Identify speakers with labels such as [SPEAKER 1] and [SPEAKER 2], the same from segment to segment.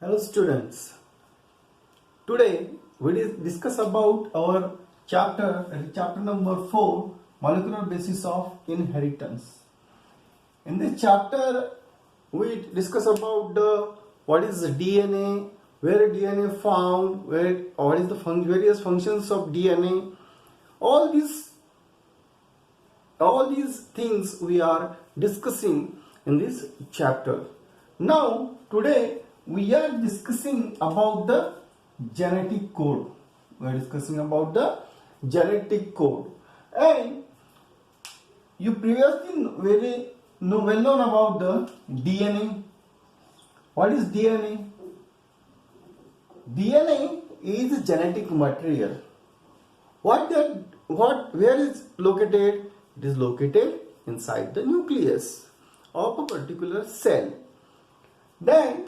[SPEAKER 1] Hello students. Today we discuss about our chapter number 4, molecular basis of inheritance. In this chapter we discuss about what is DNA, where DNA found, what is the various functions of DNA. All these things we are discussing in this chapter. Now today we are discussing about the genetic code. We are discussing about the genetic code, and you previously well known about the DNA. What is DNA? DNA is genetic material. Where is located? It is located inside the nucleus of a particular cell. Then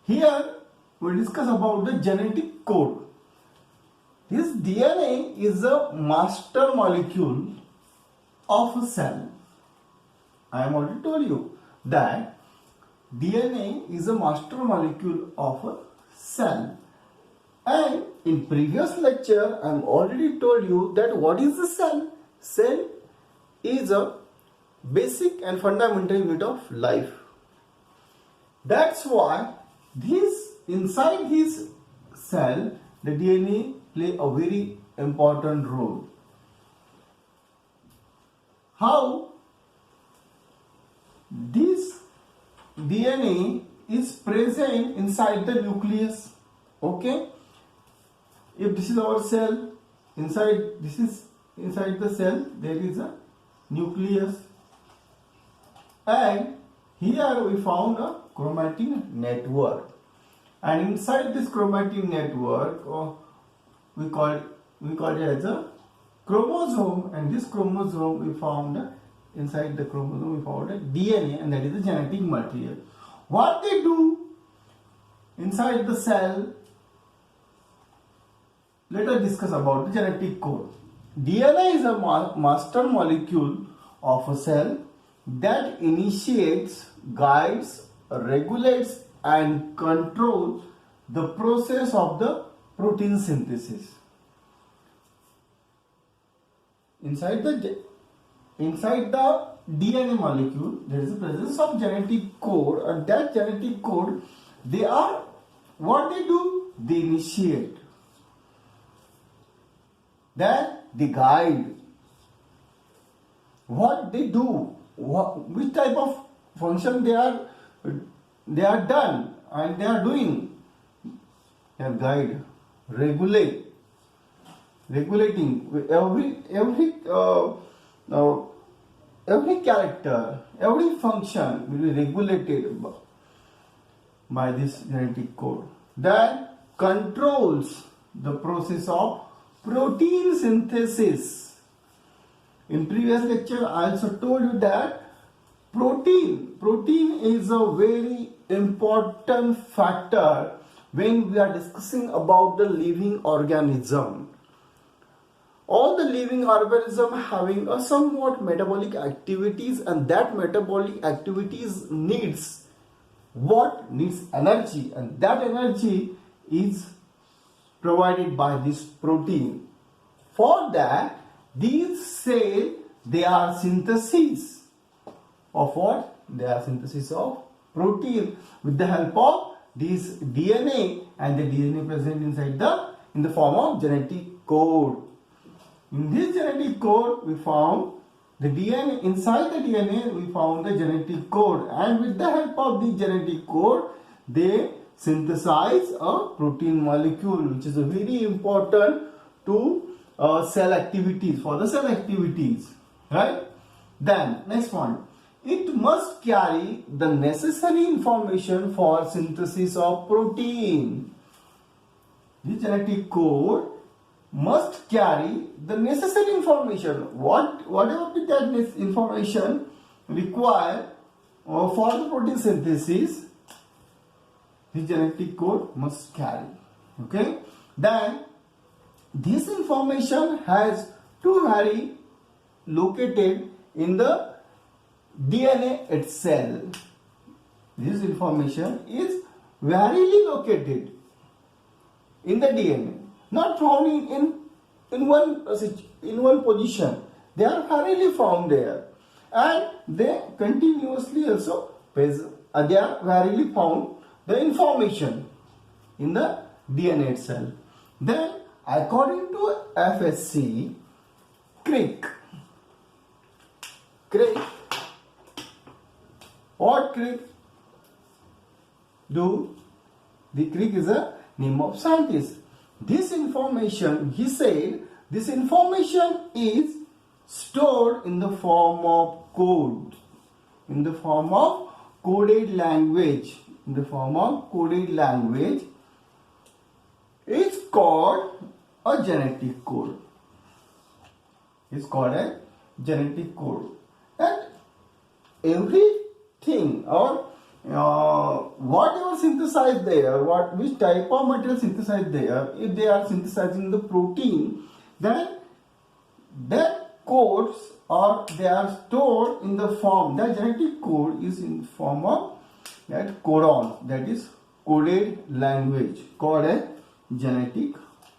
[SPEAKER 1] here we discuss about the genetic code. This DNA is a master molecule of a cell. I have already told you that DNA is a master molecule of a cell. And in previous lecture I have already told you that what is the cell? Cell is a basic and fundamental unit of life. That's why inside this cell, the DNA play a very important role. How this DNA is present inside the nucleus? Okay, if this is our cell, inside the cell there is a nucleus, and here we found a chromatin network, and inside this chromatin network we call it as a chromosome, and this chromosome we found inside the chromosome we found a DNA, and that is the genetic material. What they do inside the cell, let us discuss about the genetic code. DNA is a master molecule of a cell that initiates, guides, regulates and controls the process of the protein synthesis. Inside the DNA molecule there is a presence of genetic code, and that genetic code, what they do? They initiate, then they guide. What they do, which type of function they are done and they are doing. They are guide, regulating every character, every function will be regulated by this genetic code. That controls the process of protein synthesis. In previous lecture I also told you that protein is a very important factor when we are discussing about the living organism. All the living organism having a somewhat metabolic activities, and that metabolic activities needs energy, and that energy is provided by this protein. For that, these cells, they are synthesis of what? They are synthesis of protein with the help of this DNA, and the DNA present in the form of genetic code. In this genetic code we found the DNA. Inside the DNA we found the genetic code, and with the help of the genetic code they synthesize a protein molecule, which is very important to cell activities, for the cell activities, right? Then next one, it must carry the necessary information for synthesis of protein. The genetic code must carry the necessary information. Whatever be that information required for the protein synthesis, the genetic code must carry. Okay. Then this information has to vary located in the DNA itself. This information is variously located in the DNA, not found in one position. They are variously found there, and they continuously also they are variously found the information in the DNA itself. Then, according to FSC, Crick, what Crick do? The Crick is a name of scientist. This information, he said, this information is stored in the form of code, in the form of coded language, in the form of coded language. It's called a genetic code. It's called a genetic code. And everything or whatever synthesized there, which type of material synthesized there, if they are synthesizing the protein, then that codes or they are stored in the form, that genetic code is in form of that codon, that is coded language, called a genetic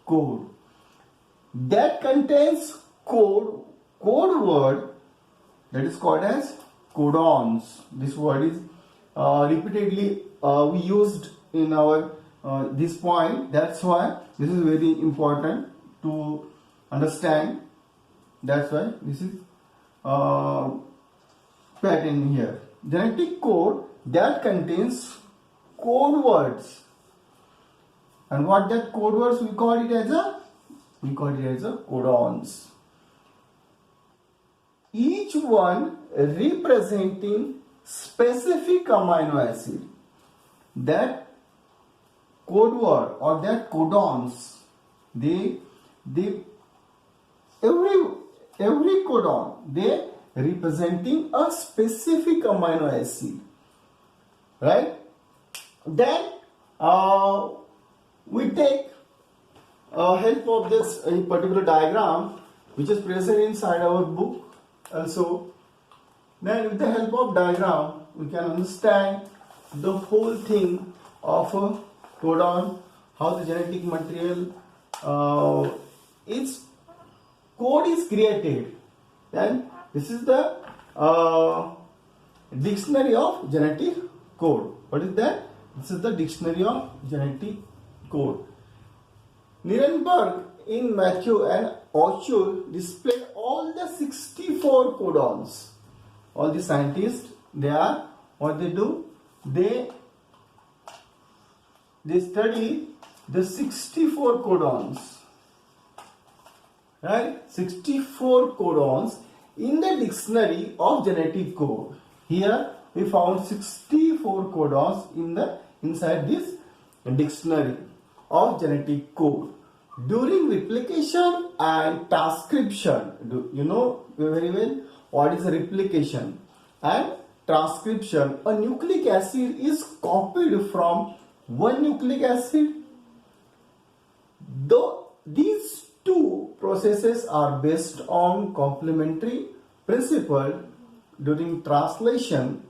[SPEAKER 1] code. That contains code word that is called as codons. This word is repeatedly we used in our this point. That's why this is very important to understand. That's why this is pattern here. Genetic code that contains code words. And what that code words we call it as a codons. Each one representing specific amino acid. That code word or that codons, every codon, they representing a specific amino acid, right? Then we take help of this particular diagram which is present inside our book also. Then with the help of diagram we can understand the whole thing of a codon, how the genetic material its code is created. Then this is the dictionary of genetic code. What is that? This is the dictionary of genetic code. Nirenberg in Matthew and Ochul displayed all the 64 codons. All the scientists, they are, what they do? They study the 64 codons. Right? 64 codons in the dictionary of genetic code. Here we found 64 codons inside this dictionary of genetic code. During replication and transcription, you know very well what is replication and transcription. A nucleic acid is copied from one nucleic acid. Though these two processes are based on complementary principle, during translation,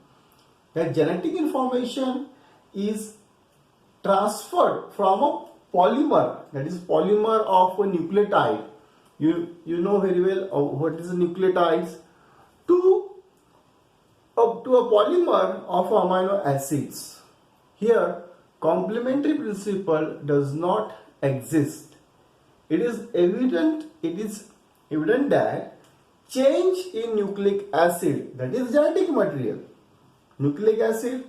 [SPEAKER 1] the genetic information is transferred from a polymer, that is polymer of a nucleotide. You know very well what is a nucleotides, to a polymer of amino acids. Here complementary principle does not exist. It is evident that change in nucleic acid, that is genetic material. Nucleic acid,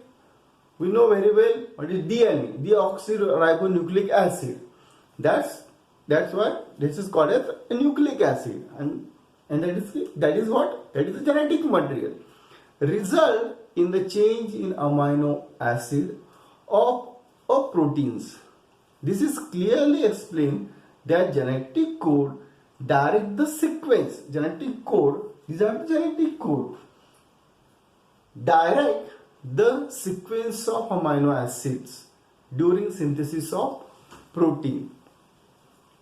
[SPEAKER 1] we know very well what is DNA, deoxyribonucleic acid. That's why this is called as a nucleic acid, and that is what? That is the genetic material. Result in the change in amino acid of proteins. This is clearly explained that genetic code direct the sequence. Genetic code, these are the genetic code, direct the sequence of amino acids during synthesis of protein.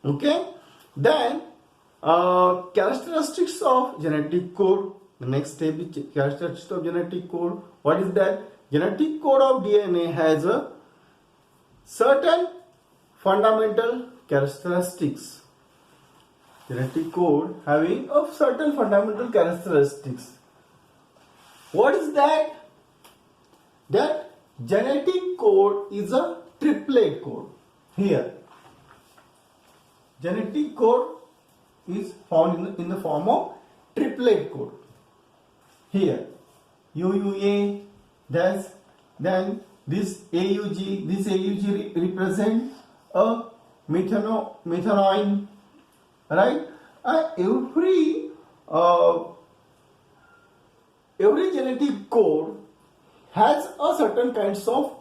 [SPEAKER 1] Okay, then characteristics of genetic code. The next step is characteristics of genetic code. What is that? Genetic code of DNA has a certain fundamental characteristics. Genetic code having of certain fundamental characteristics. What is that? That genetic code is a triplet code. Here, genetic code is found in the form of triplet code. Here, UUA, then this AUG represent a methanoid, right? Every genetic code has a certain kinds of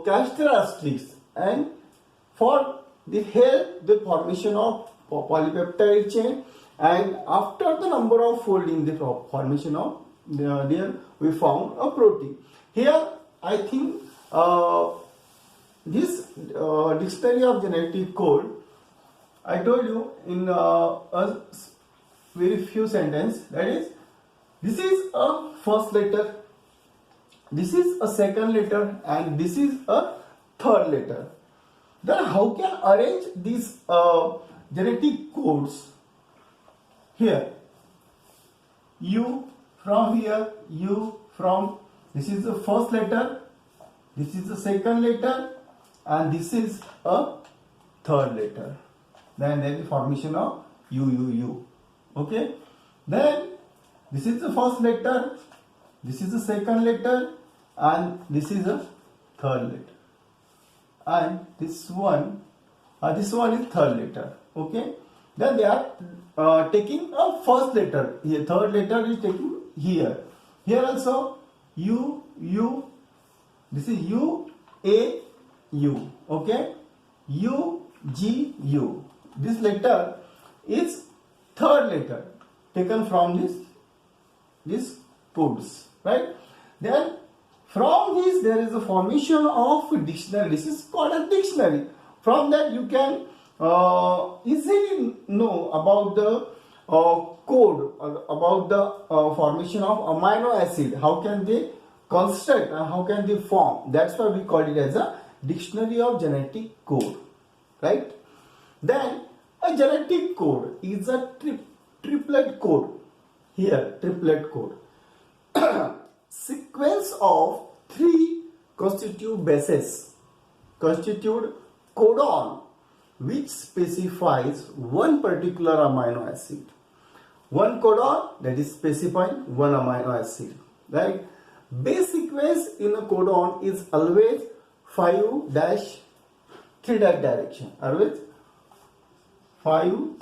[SPEAKER 1] characteristics, and for the help the formation of polypeptide chain, and after the number of folding the formation of there we found a protein. Here I think this dictionary of genetic code, I told you in a very few sentences, that is, this is a first letter, this is a second letter, and this is a third letter. Then how can arrange these genetic codes? Here, U from here, U from, this is the first letter, this is the second letter, and this is a third letter. Then there is the formation of UUU. Okay. Then this is the first letter, this is the second letter, and this is a third letter. And this one is third letter. Okay. Then they are taking a first letter. Here, third letter is taking here. Here also U. This is U A U. Okay. U G U. This letter is third letter taken from this codes, right? Then from this there is a formation of a dictionary. This is called a dictionary. From that you can easily know about the code, about the formation of amino acid. How can they construct and how can they form? That's why we call it as a dictionary of genetic code, right? Then a genetic code is a triplet code. Here, triplet code. Sequence of 3 constitutive bases constitute codon, which specifies one particular amino acid. One codon that is specifying one amino acid, right? Base sequence in a codon is always 5' 3' direction. Always 5'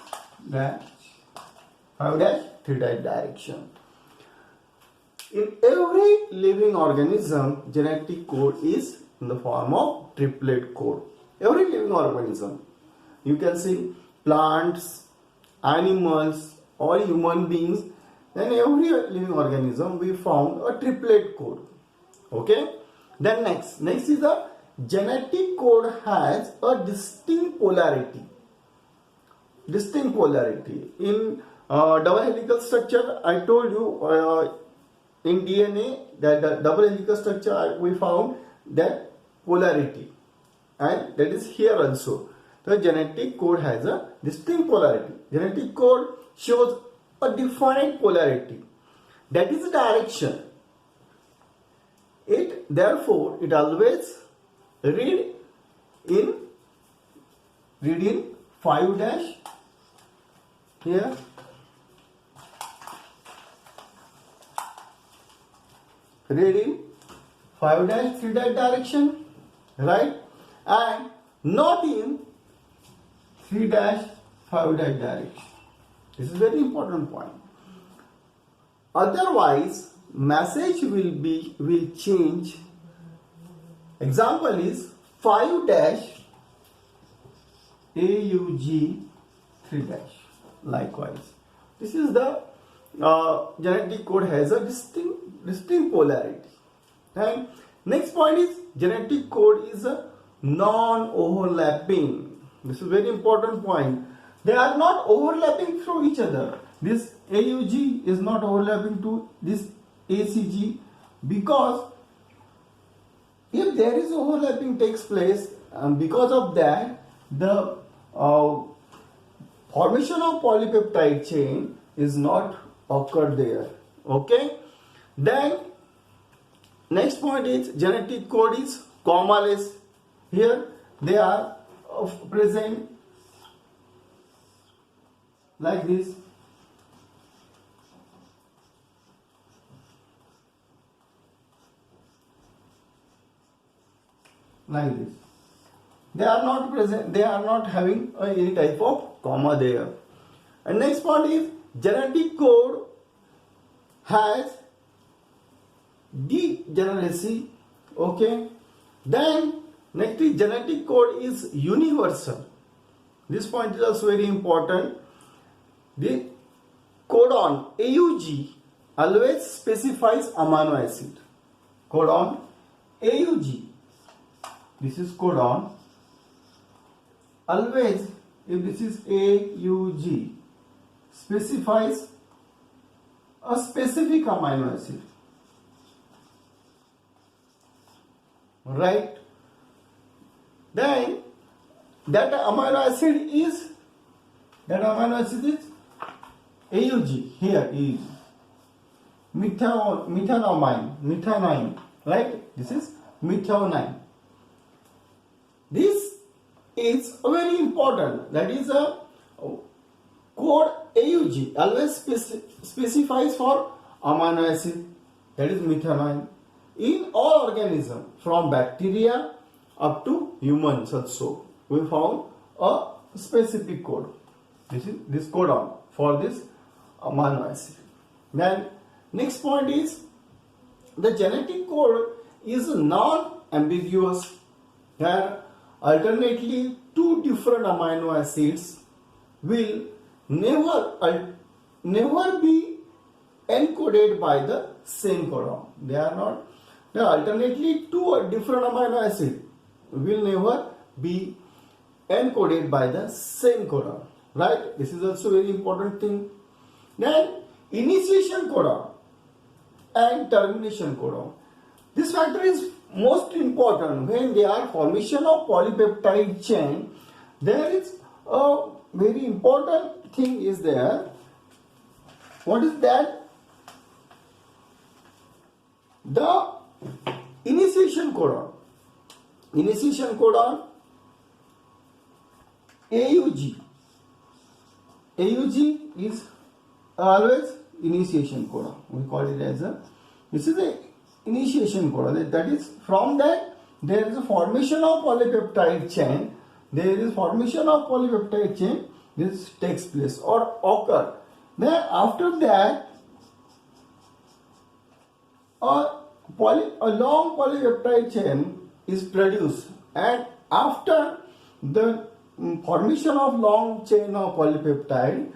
[SPEAKER 1] 3' direction. In every living organism, genetic code is in the form of triplet code. Every living organism, you can see plants, animals, or human beings, then every living organism we found a triplet code. Okay. Then next is the genetic code has a distinct polarity. In double helical structure, I told you in DNA that the double helical structure we found that polarity, and that is here also. The genetic code has a distinct polarity. Genetic code shows a defined polarity, that is the direction. Therefore it always read in 5' here, read in 5' 3' direction, right? And not in 3' 5' direction. This is very important point. Otherwise, message will change. Example is 5' AUG 3'. Likewise, this is the genetic code has a distinct polarity. And next point is genetic code is a non-overlapping. This is a very important point. They are not overlapping through each other. This AUG is not overlapping to this ACG because if there is overlapping takes place, because of that, the formation of polypeptide chain is not occurred there. Okay. Then next point is genetic code is commaless. Here they are present like this. Like this. They are not present, they are not having any type of comma there. And next point is genetic code has degeneracy. Okay. Then next is genetic code is universal. This point is also very important. The codon AUG always specifies amino acid. Codon AUG. This is codon. Always, if this is AUG, specifies a specific amino acid. Right? Then that amino acid is AUG. Here is methanamine. Right? This is methionine. This is very important. That is a code AUG always specifies for amino acid, that is methionine, in all organisms from bacteria up to humans also. We found a specific code. This is this codon for this amino acid. Then next point is the genetic code is non-ambiguous. Here alternately two different amino acids will never be encoded by the same codon. They are alternately two different amino acids will never be encoded by the same codon. Right? This is also very important thing. Then initiation codon and termination codon. This factor is most important when there are formation of polypeptide chain. There is a very important thing is there. What is that? The initiation codon. Initiation codon AUG. AUG is always initiation codon. We call it as a, this is a initiation codon. That is, from that there is a formation of polypeptide chain. There is formation of polypeptide chain. This takes place or occur. Then after that a long polypeptide chain is produced, and after the formation of long chain of polypeptide,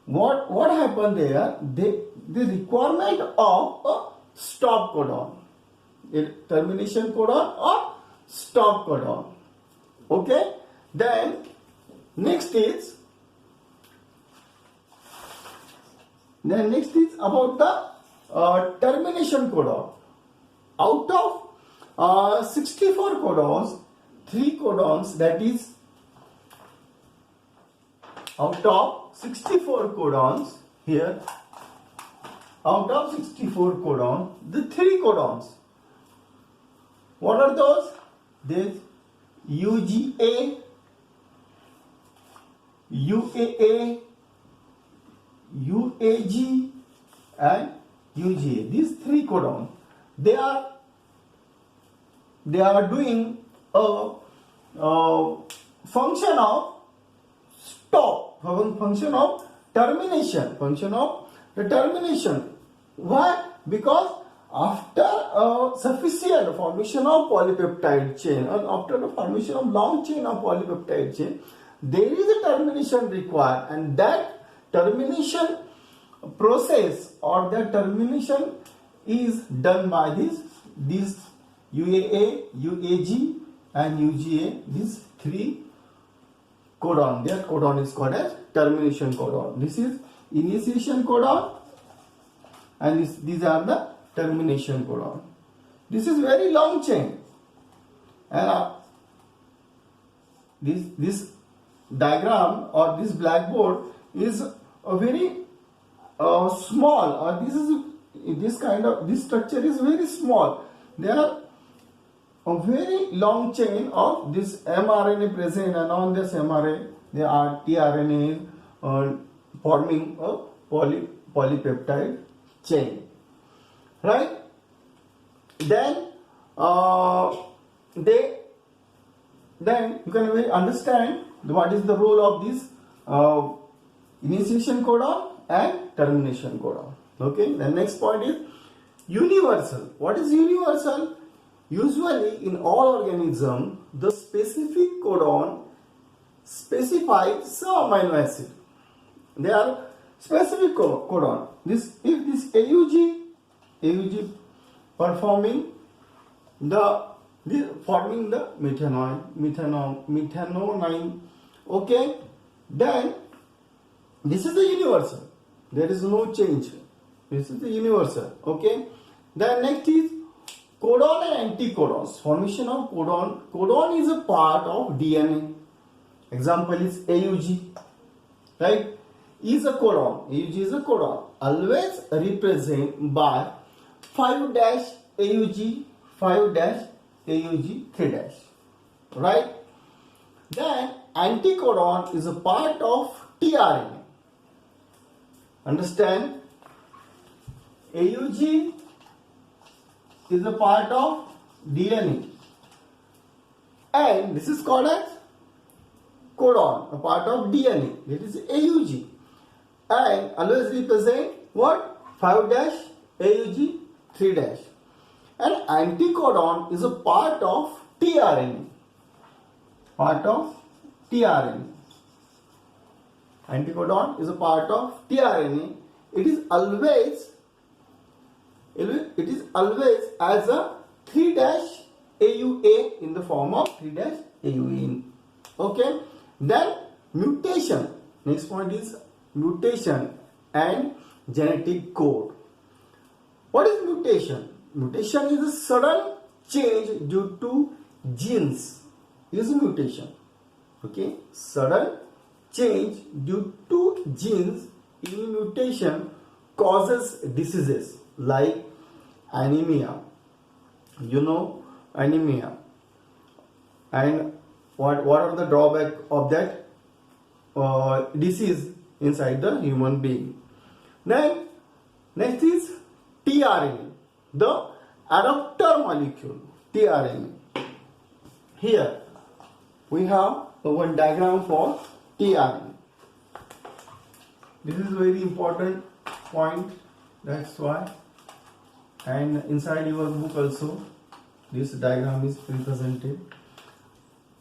[SPEAKER 1] what happened there? The requirement of a stop codon, a termination codon or stop codon. Okay. Then next is about the termination codon. Out of 64 codons, 3 codons, that is, out of 64 codons here, out of 64 codons, the 3 codons, what are those? There's UGA, UAA, UAG and UGA. These 3 codons, they are doing a function of stop, function of termination, Why? Because after sufficient formation of polypeptide chain, and after the formation of long chain of polypeptide chain, there is a termination required, and that termination process or that termination is done by these UAA, UAG and UGA, these 3 codon. Their codon is called as termination codon. This is initiation codon and these are the termination codon. This is very long chain. and this diagram or this blackboard is a very small, or this structure is very small. There are a very long chain of this mRNA present, and on this mRNA there are tRNA forming a polypeptide chain, right? Then then you can really understand what is the role of this initiation codon and termination codon. Okay, the next point is universal. What is universal? Usually in all organisms, the specific codon specifies some amino acid. They are specific codon. If this AUG forming the methanol, okay, then this is the universal. There is no change. This is the universal. Okay. Then next is codon and anticodons. Formation of codon. Codon is a part of DNA. Example is AUG. Right? Is a codon. AUG is a codon. Always represent by 5 AUG, 5 AUG, 3 Right? Then anticodon is a part of tRNA. Understand? AUG is a part of DNA, and this is called as codon, a part of DNA. That is AUG, and always represent what? 5 AUG, 3 And anticodon is a part of tRNA. Part of tRNA. Anticodon is a part of tRNA. It is always as a 3 AUA in the form of 3 AUA. Okay. Then mutation. Next point is mutation and genetic code. What is mutation? Mutation is a sudden change due to genes. Is mutation. Okay. Sudden change due to genes in mutation causes diseases like anemia. You know anemia. And what are the drawbacks of that disease inside the human being? Then next is tRNA, the adapter molecule, tRNA. Here we have one diagram for tRNA. This is a very important point, that's why. And inside your book also this diagram is represented.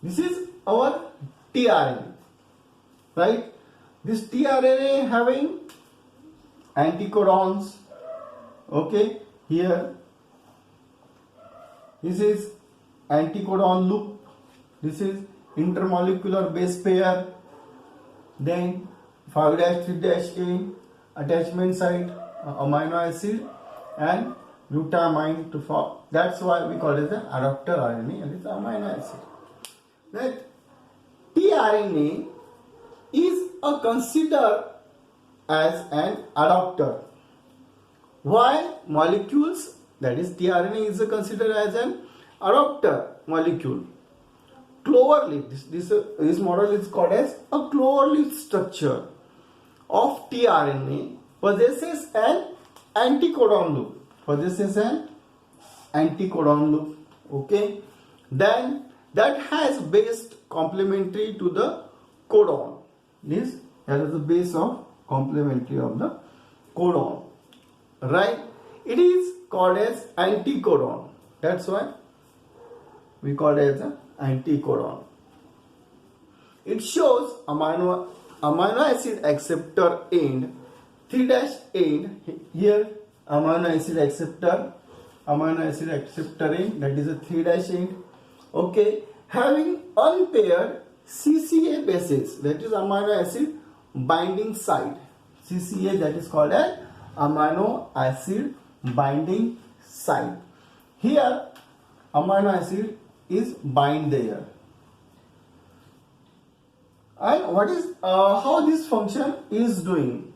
[SPEAKER 1] This is our tRNA, right? This tRNA having anticodons. Okay, here this is anticodon loop. This is intermolecular base pair. Then 5-3-A attachment site, amino acid and glutamine to form. That's why we call it the adapter RNA, and it's amino acid. That tRNA is considered as an adapter. Why molecules, that is tRNA is considered as an adapter molecule. Clover leaf, this model is called as a clover leaf structure of tRNA possesses an anticodon loop. Okay. Then that has base complementary to the codon. That is the base of complementary of the codon. Right? It is called as anticodon. That's why we call it as an anticodon. It shows amino acid acceptor end, 3' end. Here amino acid acceptor end, that is a 3' end. Okay, having unpaired CCA bases, that is amino acid binding site. CCA, that is called as amino acid binding site. Here amino acid is bind there. And what is how this function is doing?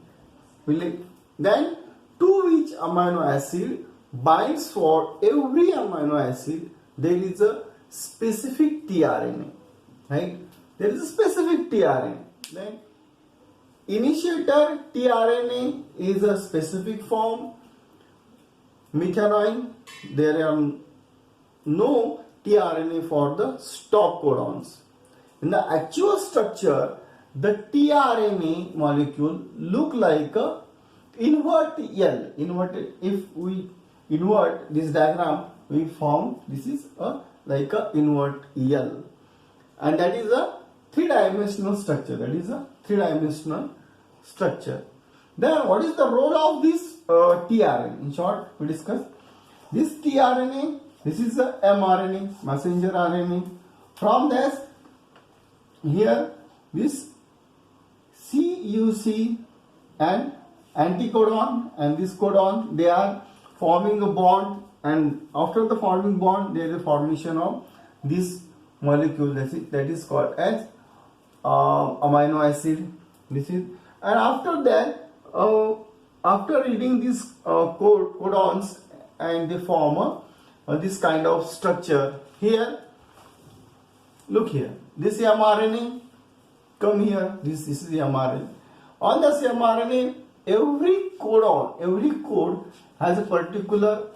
[SPEAKER 1] Then to each amino acid binds for every amino acid there is a specific tRNA, right? There is a specific tRNA. Then initiator tRNA is a specific form. Methanoid, there are no tRNA for the stop codons. In the actual structure, the tRNA molecule look like a invert L. Inverted. If we invert this diagram, we form this is like a invert L, and that is a three-dimensional structure. That is a three-dimensional structure. Then, what is the role of this tRNA? In short, we discuss this tRNA. This is the mRNA, messenger RNA. From this, here this CUC and anticodon and this codon, they are forming a bond, and after the forming bond, there is a formation of this molecule that is called as amino acid. This is, and after that, after reading these codons, and they form this kind of structure. Here, look here. This mRNA come here. This is the mRNA. On this mRNA, every codon, every code has a particular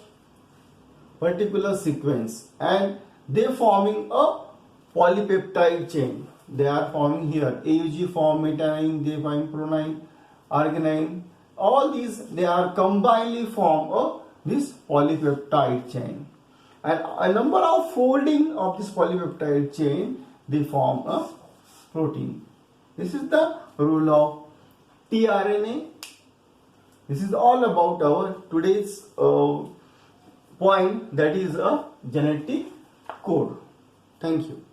[SPEAKER 1] sequence, and they forming a polypeptide chain. They are forming here. AUG form methionine, they form proline, arginine. All these they are combinedly form this polypeptide chain, and a number of folding of this polypeptide chain they form a protein. This is the role of tRNA. This is all about our today's point, that is a genetic code. Thank you.